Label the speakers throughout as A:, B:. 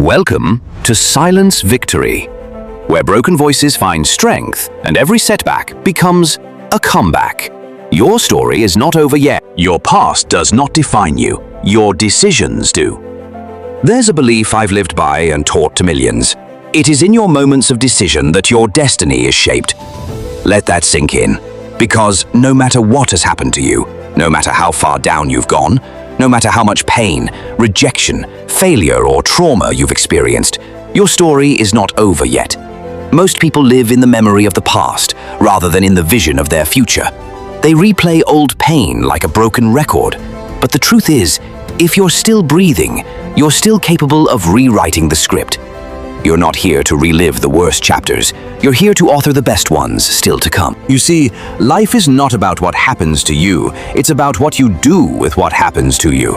A: Welcome to Silence Victory, where broken voices find strength and every setback becomes a comeback. Your story is not over yet. Your past does not define you. Your decisions do. There's a belief I've lived by and taught to millions. It is in your moments of decision that your destiny is shaped. Let that sink in, because no matter what has happened to you, no matter how far down you've gone, no matter how much pain, rejection, failure, or trauma you've experienced, your story is not over yet. Most people live in the memory of the past rather than in the vision of their future. They replay old pain like a broken record. But the truth is, if you're still breathing, you're still capable of rewriting the script. You're not here to relive the worst chapters. You're here to author the best ones still to come. You see, life is not about what happens to you. It's about what you do with what happens to you.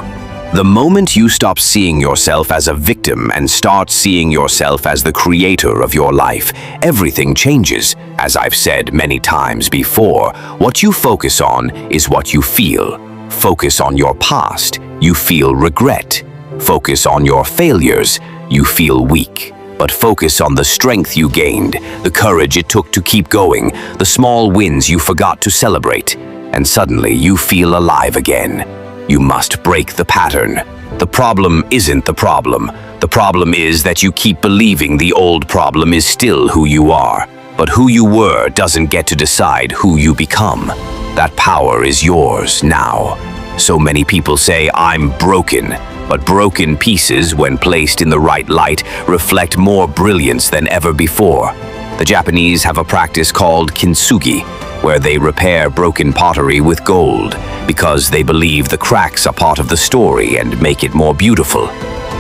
A: The moment you stop seeing yourself as a victim and start seeing yourself as the creator of your life, everything changes. As I've said many times before, what you focus on is what you feel. Focus on your past, you feel regret. Focus on your failures, you feel weak. But focus on the strength you gained, the courage it took to keep going, the small wins you forgot to celebrate, and suddenly you feel alive again. You must break the pattern. The problem isn't the problem. The problem is that you keep believing the old problem is still who you are. But who you were doesn't get to decide who you become. That power is yours now. So many people say, I'm broken. But broken pieces, when placed in the right light, reflect more brilliance than ever before. The Japanese have a practice called kintsugi, where they repair broken pottery with gold, because they believe the cracks are part of the story and make it more beautiful.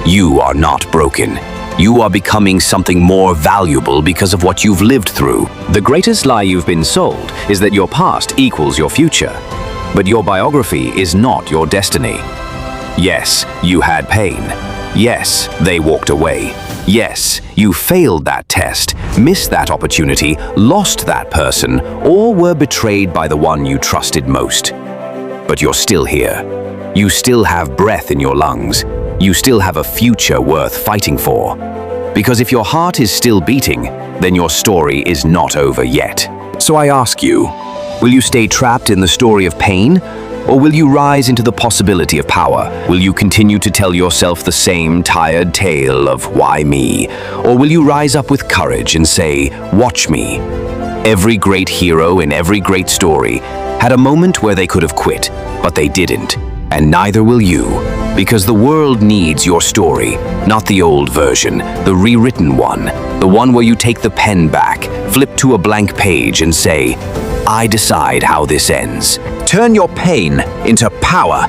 A: You are not broken. You are becoming something more valuable because of what you've lived through. The greatest lie you've been sold is that your past equals your future. But your biography is not your destiny. Yes, you had pain. Yes, they walked away. Yes, you failed that test, missed that opportunity, lost that person, or were betrayed by the one you trusted most. But you're still here. You still have breath in your lungs. You still have a future worth fighting for. Because if your heart is still beating, then your story is not over yet. So I ask you, will you stay trapped in the story of pain? Or will you rise into the possibility of power? Will you continue to tell yourself the same tired tale of why me? Or will you rise up with courage and say, watch me? Every great hero in every great story had a moment where they could have quit, but they didn't. And neither will you, because the world needs your story, not the old version, the rewritten one, the one where you take the pen back, flip to a blank page and say, I decide how this ends. Turn your pain into power.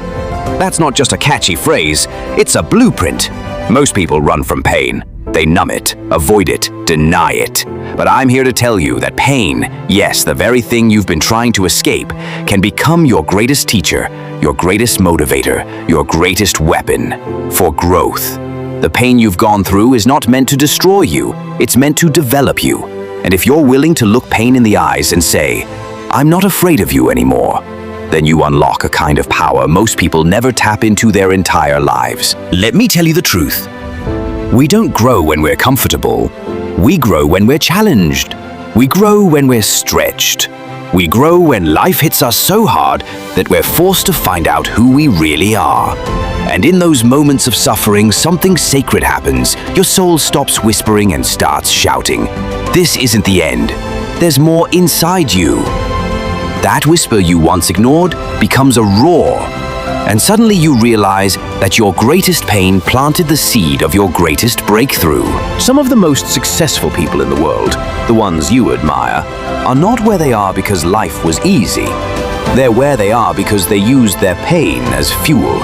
A: That's not just a catchy phrase, it's a blueprint. Most people run from pain. They numb it, avoid it, deny it. But I'm here to tell you that pain, yes, the very thing you've been trying to escape, can become your greatest teacher, your greatest motivator, your greatest weapon for growth. The pain you've gone through is not meant to destroy you, it's meant to develop you. And if you're willing to look pain in the eyes and say, I'm not afraid of you anymore, then you unlock a kind of power most people never tap into their entire lives. Let me tell you the truth. We don't grow when we're comfortable. We grow when we're challenged. We grow when we're stretched. We grow when life hits us so hard that we're forced to find out who we really are. And in those moments of suffering, something sacred happens. Your soul stops whispering and starts shouting. This isn't the end. There's more inside you. That whisper you once ignored becomes a roar. And suddenly you realize that your greatest pain planted the seed of your greatest breakthrough. Some of the most successful people in the world, the ones you admire, are not where they are because life was easy. They're where they are because they used their pain as fuel.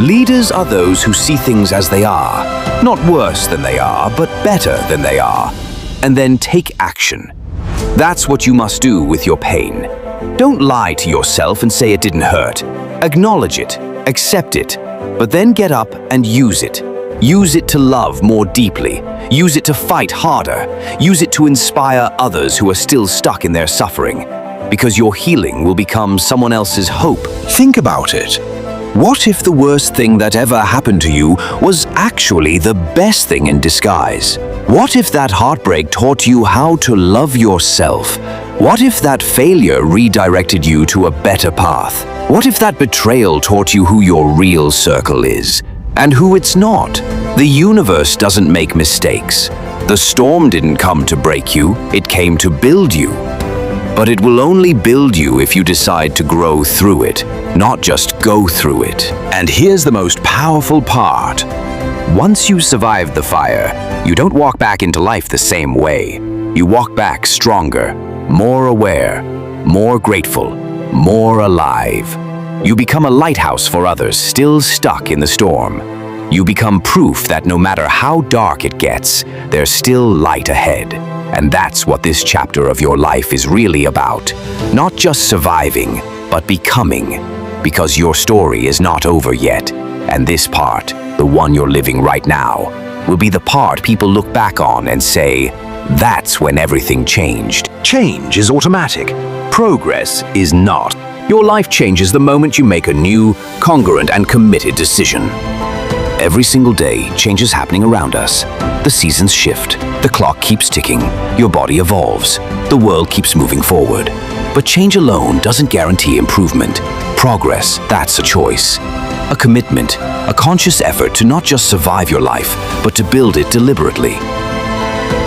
A: Leaders are those who see things as they are, not worse than they are, but better than they are, and then take action. That's what you must do with your pain. Don't lie to yourself and say it didn't hurt. Acknowledge it, accept it, but then get up and use it. Use it to love more deeply. Use it to fight harder. Use it to inspire others who are still stuck in their suffering, because your healing will become someone else's hope. Think about it. What if the worst thing that ever happened to you was actually the best thing in disguise? What if that heartbreak taught you how to love yourself? What if that failure redirected you to a better path? What if that betrayal taught you who your real circle is and who it's not? The universe doesn't make mistakes. The storm didn't come to break you, it came to build you. But it will only build you if you decide to grow through it, not just go through it. And here's the most powerful part. Once you survive the fire, you don't walk back into life the same way. You walk back stronger, more aware, more grateful, more alive. You become a lighthouse for others still stuck in the storm. You become proof that no matter how dark it gets, there's still light ahead. And that's what this chapter of your life is really about. Not just surviving, but becoming. Because your story is not over yet. And this part, the one you're living right now, will be the part people look back on and say, that's when everything changed. Change is automatic. Progress is not. Your life changes the moment you make a new, congruent, and committed decision. Every single day, change is happening around us. The seasons shift, the clock keeps ticking, your body evolves, the world keeps moving forward. But change alone doesn't guarantee improvement. Progress, that's a choice. A commitment, a conscious effort to not just survive your life, but to build it deliberately.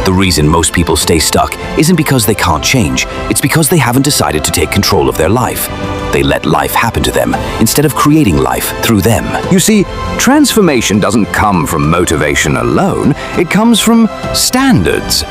A: The reason most people stay stuck isn't because they can't change, it's because they haven't decided to take control of their life. They let life happen to them instead of creating life through them. You see, transformation doesn't come from motivation alone, it comes from standards.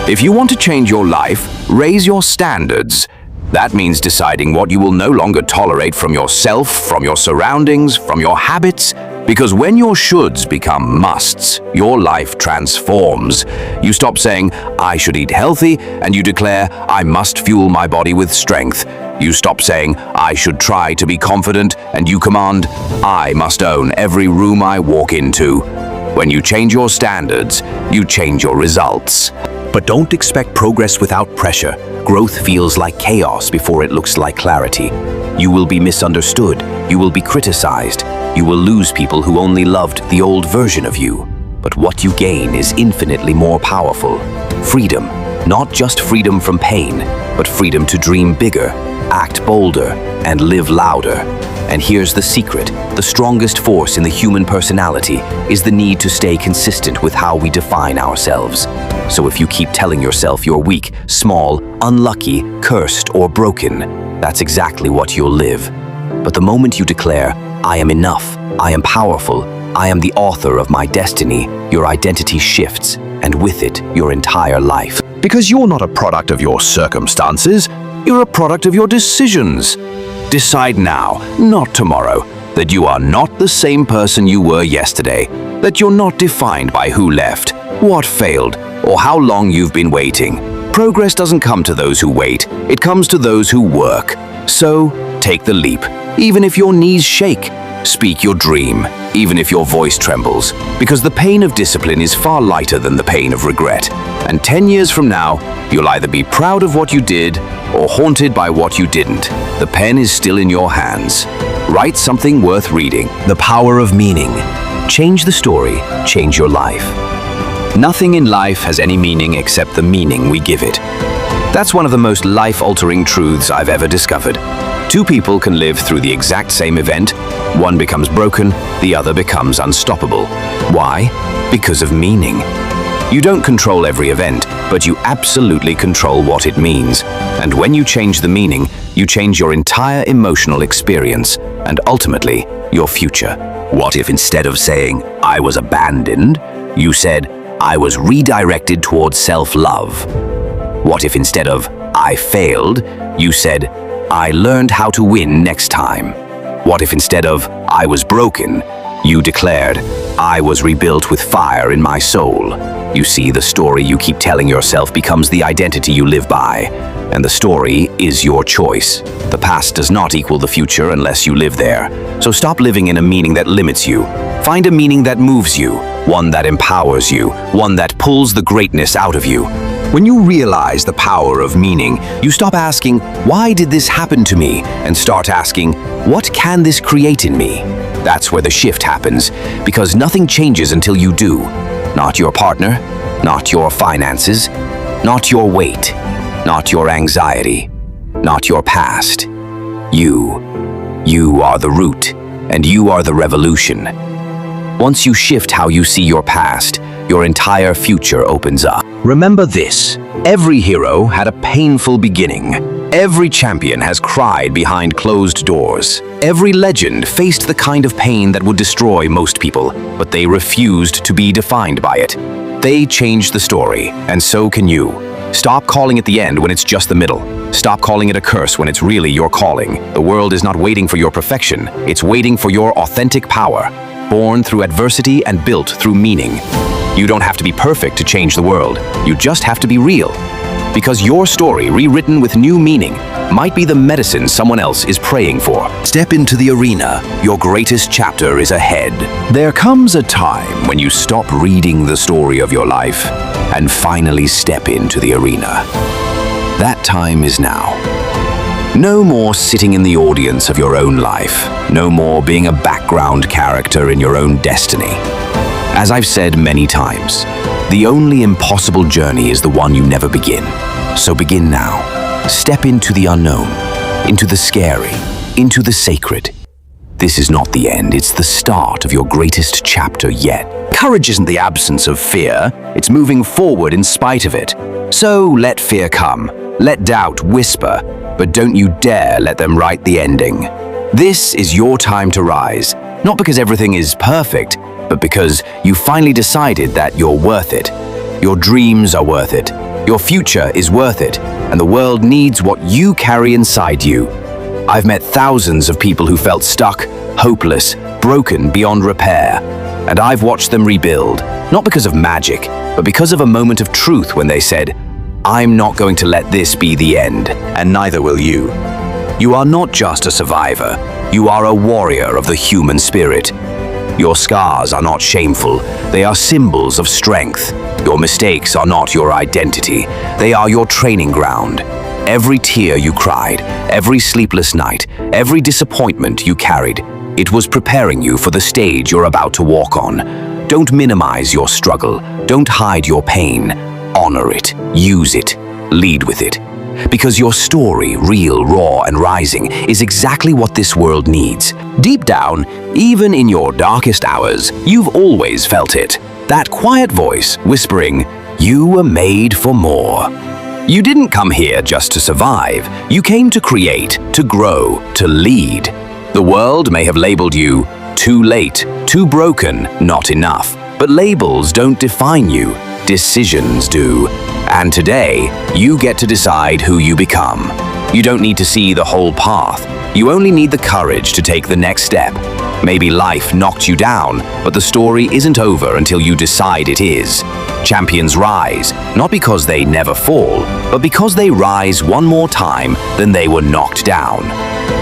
A: If you want to change your life, raise your standards. That means deciding what you will no longer tolerate from yourself, from your surroundings, from your habits. Because when your shoulds become musts, your life transforms. You stop saying, I should eat healthy, and you declare, I must fuel my body with strength. You stop saying, I should try to be confident, and you command, I must own every room I walk into. When you change your standards, you change your results. But don't expect progress without pressure. Growth feels like chaos before it looks like clarity. You will be misunderstood. You will be criticized. You will lose people who only loved the old version of you. But what you gain is infinitely more powerful. Freedom. Not just freedom from pain, but freedom to dream bigger, act bolder, and live louder. And here's the secret. The strongest force in the human personality is the need to stay consistent with how we define ourselves. So if you keep telling yourself you're weak, small, unlucky, cursed, or broken, that's exactly what you'll live. But the moment you declare, I am enough, I am powerful, I am the author of my destiny, your identity shifts, and with it, your entire life. Because you're not a product of your circumstances, you're a product of your decisions. Decide now, not tomorrow, that you are not the same person you were yesterday, that you're not defined by who left, what failed, or how long you've been waiting. Progress doesn't come to those who wait, it comes to those who work. So, take the leap, even if your knees shake. Speak your dream, even if your voice trembles, because the pain of discipline is far lighter than the pain of regret. And 10 years from now, you'll either be proud of what you did or haunted by what you didn't. The pen is still in your hands. Write something worth reading. The power of meaning. Change the story, change your life. Nothing in life has any meaning except the meaning we give it. That's one of the most life-altering truths I've ever discovered. Two people can live through the exact same event. One becomes broken, the other becomes unstoppable. Why? Because of meaning. You don't control every event, but you absolutely control what it means. And when you change the meaning, you change your entire emotional experience, and ultimately, your future. What if instead of saying, I was abandoned, you said, I was redirected towards self-love? What if instead of, I failed, you said, I learned how to win next time? What if instead of, I was broken, you declared, I was rebuilt with fire in my soul? You see, the story you keep telling yourself becomes the identity you live by. And the story is your choice. The past does not equal the future unless you live there. So stop living in a meaning that limits you. Find a meaning that moves you, one that empowers you, one that pulls the greatness out of you. When you realize the power of meaning, you stop asking, why did this happen to me? And start asking, what can this create in me? That's where the shift happens, because nothing changes until you do. Not your partner, not your finances, not your weight, not your anxiety, not your past. You are the root, and you are the revolution. Once you shift how you see your past, your entire future opens up. Remember this: every hero had a painful beginning. Every champion has cried behind closed doors. Every legend faced the kind of pain that would destroy most people, but they refused to be defined by it. They changed the story, and so can you. Stop calling it the end when it's just the middle. Stop calling it a curse when it's really your calling. The world is not waiting for your perfection. It's waiting for your authentic power, born through adversity and built through meaning. You don't have to be perfect to change the world. You just have to be real. Because your story, rewritten with new meaning, might be the medicine someone else is praying for. Step into the arena. Your greatest chapter is ahead. There comes a time when you stop reading the story of your life and finally step into the arena. That time is now. No more sitting in the audience of your own life. No more being a background character in your own destiny. As I've said many times, the only impossible journey is the one you never begin. So begin now. Step into the unknown, into the scary, into the sacred. This is not the end, it's the start of your greatest chapter yet. Courage isn't the absence of fear, it's moving forward in spite of it. So let fear come, let doubt whisper, but don't you dare let them write the ending. This is your time to rise, not because everything is perfect, but because you finally decided that you're worth it. Your dreams are worth it. Your future is worth it, and the world needs what you carry inside you. I've met thousands of people who felt stuck, hopeless, broken beyond repair, and I've watched them rebuild, not because of magic, but because of a moment of truth when they said, "I'm not going to let this be the end, and neither will you." You are not just a survivor, you are a warrior of the human spirit. Your scars are not shameful, they are symbols of strength. Your mistakes are not your identity, they are your training ground. Every tear you cried, every sleepless night, every disappointment you carried, it was preparing you for the stage you're about to walk on. Don't minimize your struggle, don't hide your pain. Honor it, use it, lead with it. Because your story, real, raw, and rising, is exactly what this world needs. Deep down, even in your darkest hours, you've always felt it. That quiet voice whispering, "You were made for more." You didn't come here just to survive. You came to create, to grow, to lead. The world may have labeled you too late, too broken, not enough. But labels don't define you. Decisions do. And today, you get to decide who you become. You don't need to see the whole path. You only need the courage to take the next step. Maybe life knocked you down, but the story isn't over until you decide it is. Champions rise, not because they never fall, but because they rise one more time than they were knocked down.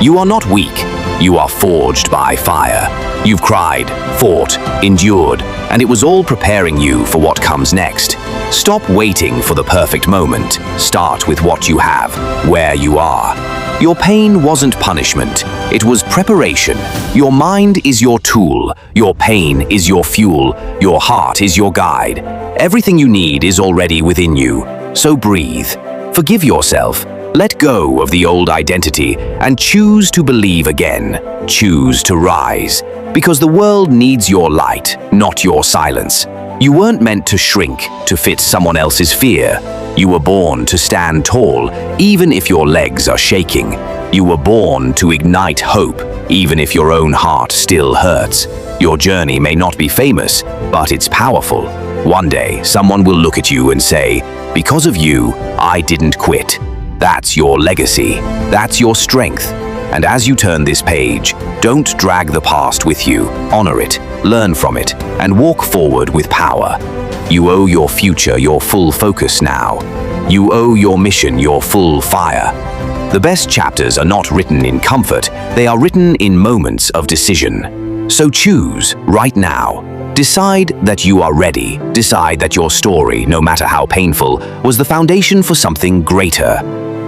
A: You are not weak. You are forged by fire. You've cried, fought, endured, and it was all preparing you for what comes next. Stop waiting for the perfect moment. Start with what you have, where you are. Your pain wasn't punishment, it was preparation. Your mind is your tool, your pain is your fuel, your heart is your guide. Everything you need is already within you, so breathe. Forgive yourself, let go of the old identity, and choose to believe again. Choose to rise, because the world needs your light, not your silence. You weren't meant to shrink to fit someone else's fear. You were born to stand tall, even if your legs are shaking. You were born to ignite hope, even if your own heart still hurts. Your journey may not be famous, but it's powerful. One day, someone will look at you and say, "Because of you, I didn't quit." That's your legacy. That's your strength. And as you turn this page, don't drag the past with you. Honor it, learn from it, and walk forward with power. You owe your future your full focus now. You owe your mission your full fire. The best chapters are not written in comfort, they are written in moments of decision. So choose, right now. Decide that you are ready. Decide that your story, no matter how painful, was the foundation for something greater.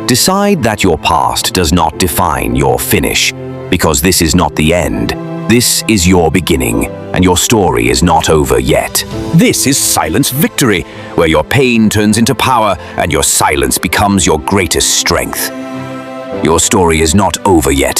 A: Decide that your past does not define your finish, because this is not the end. This is your beginning, and your story is not over yet. This is silence victory, where your pain turns into power and your silence becomes your greatest strength. Your story is not over yet.